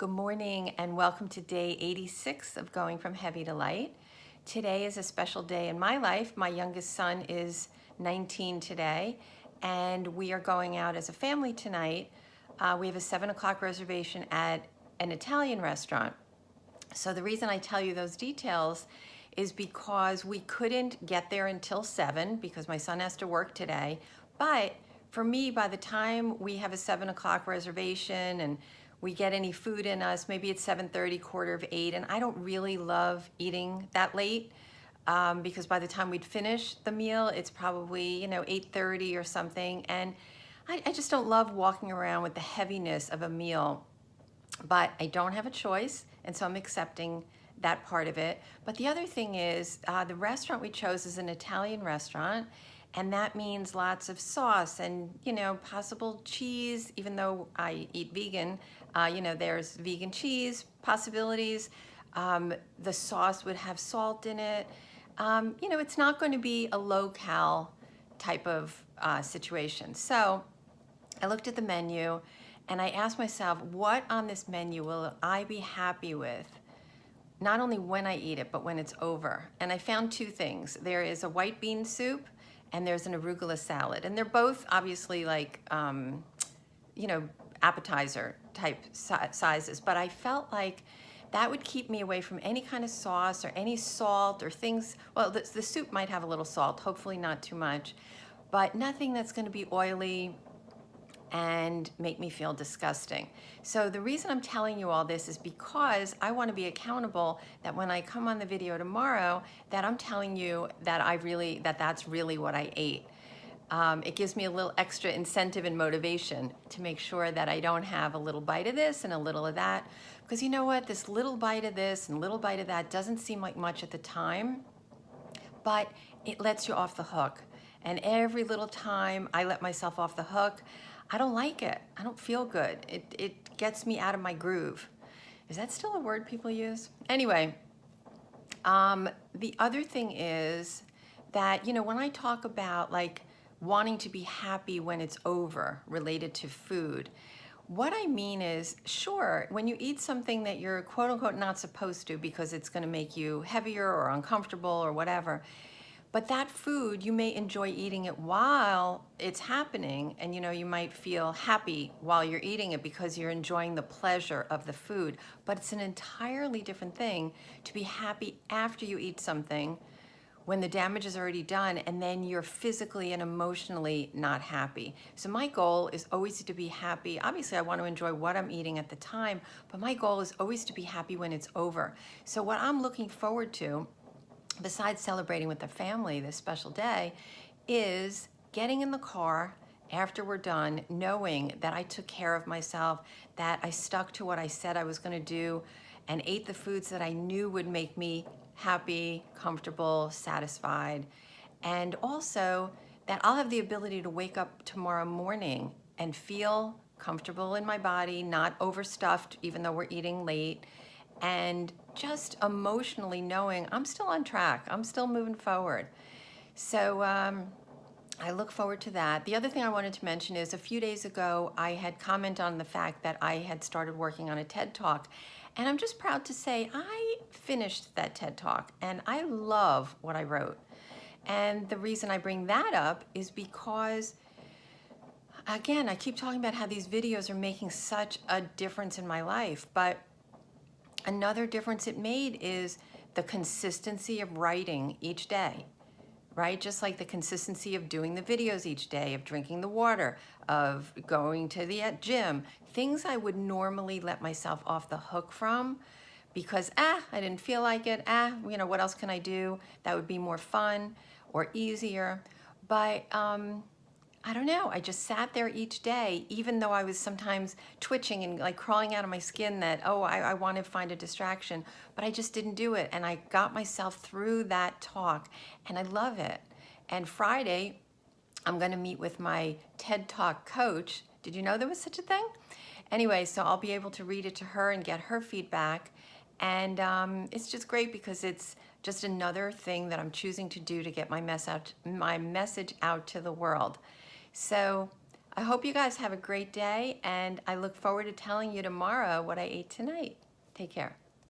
Good morning and welcome to day 86 of Going from Heavy to Light. Today is a special day in my life. My youngest son is 19 today, and we are going out as a family tonight. We have a 7 o'clock reservation at an Italian restaurant. So the reason I tell you those details is because we couldn't get there until 7 because my son has to work today. But for me, by the time we have a 7 o'clock reservation and we get any food in us, maybe it's 7:30, quarter of 8, and I don't really love eating that late because by the time we'd finish the meal, it's probably 8:30 or something, and I just don't love walking around with the heaviness of a meal. But I don't have a choice, and so I'm accepting that part of it. But the other thing is, the restaurant we chose is an Italian restaurant, and that means lots of sauce and possible cheese. Even though I eat vegan, there's vegan cheese possibilities. The sauce would have salt in it. It's not going to be a low-cal type of situation. So I looked at the menu and I asked myself, what on this menu will I be happy with? Not only when I eat it, but when it's over. And I found two things. There is a white bean soup and there's an arugula salad. And they're both obviously like, appetizer type sizes. But I felt like that would keep me away from any kind of sauce or any salt or things. Well, the soup might have a little salt, hopefully not too much, but nothing that's going to be oily and make me feel disgusting. So the reason I'm telling you all this is because I want to be accountable that when I come on the video tomorrow, that I'm telling you that that's really what I ate. It gives me a little extra incentive and motivation to make sure that I don't have a little bite of this and a little of that. Because you know what? This little bite of this and little bite of that doesn't seem like much at the time, but it lets you off the hook. And every little time I let myself off the hook, I don't like it. I don't feel good. It gets me out of my groove. Is that still a word people use? Anyway, the other thing is that, when I talk about like wanting to be happy when it's over related to food, what I mean is, sure, when you eat something that you're quote unquote not supposed to because it's going to make you heavier or uncomfortable or whatever, but that food, you may enjoy eating it while it's happening, and you might feel happy while you're eating it because you're enjoying the pleasure of the food. But it's an entirely different thing to be happy after you eat something when the damage is already done and then you're physically and emotionally not happy. So my goal is always to be happy. Obviously, I want to enjoy what I'm eating at the time, but my goal is always to be happy when it's over. So what I'm looking forward to, besides celebrating with the family this special day, is getting in the car after we're done, knowing that I took care of myself, that I stuck to what I said I was going to do, and ate the foods that I knew would make me happy, comfortable, satisfied, and also that I'll have the ability to wake up tomorrow morning and feel comfortable in my body, not overstuffed, even though we're eating late, and just emotionally knowing I'm still on track, I'm still moving forward. So I look forward to that. The other thing I wanted to mention is a few days ago, I had commented on the fact that I had started working on a TED Talk. And I'm just proud to say I finished that TED Talk and I love what I wrote. And the reason I bring that up is because, again, I keep talking about how these videos are making such a difference in my life. But another difference it made is the consistency of writing each day, right? Just like the consistency of doing the videos each day, of drinking the water, of going to the gym, things I would normally let myself off the hook from because, I didn't feel like it. What else can I do that would be more fun or easier? But I don't know. I just sat there each day, even though I was sometimes twitching and like crawling out of my skin that, I want to find a distraction, but I just didn't do it. And I got myself through that talk and I love it. And Friday, I'm going to meet with my TED Talk coach. Did you know there was such a thing? Anyway, so I'll be able to read it to her and get her feedback. And it's just great because it's just another thing that I'm choosing to do to get my message out to the world. So I hope you guys have a great day, and I look forward to telling you tomorrow what I ate tonight. Take care.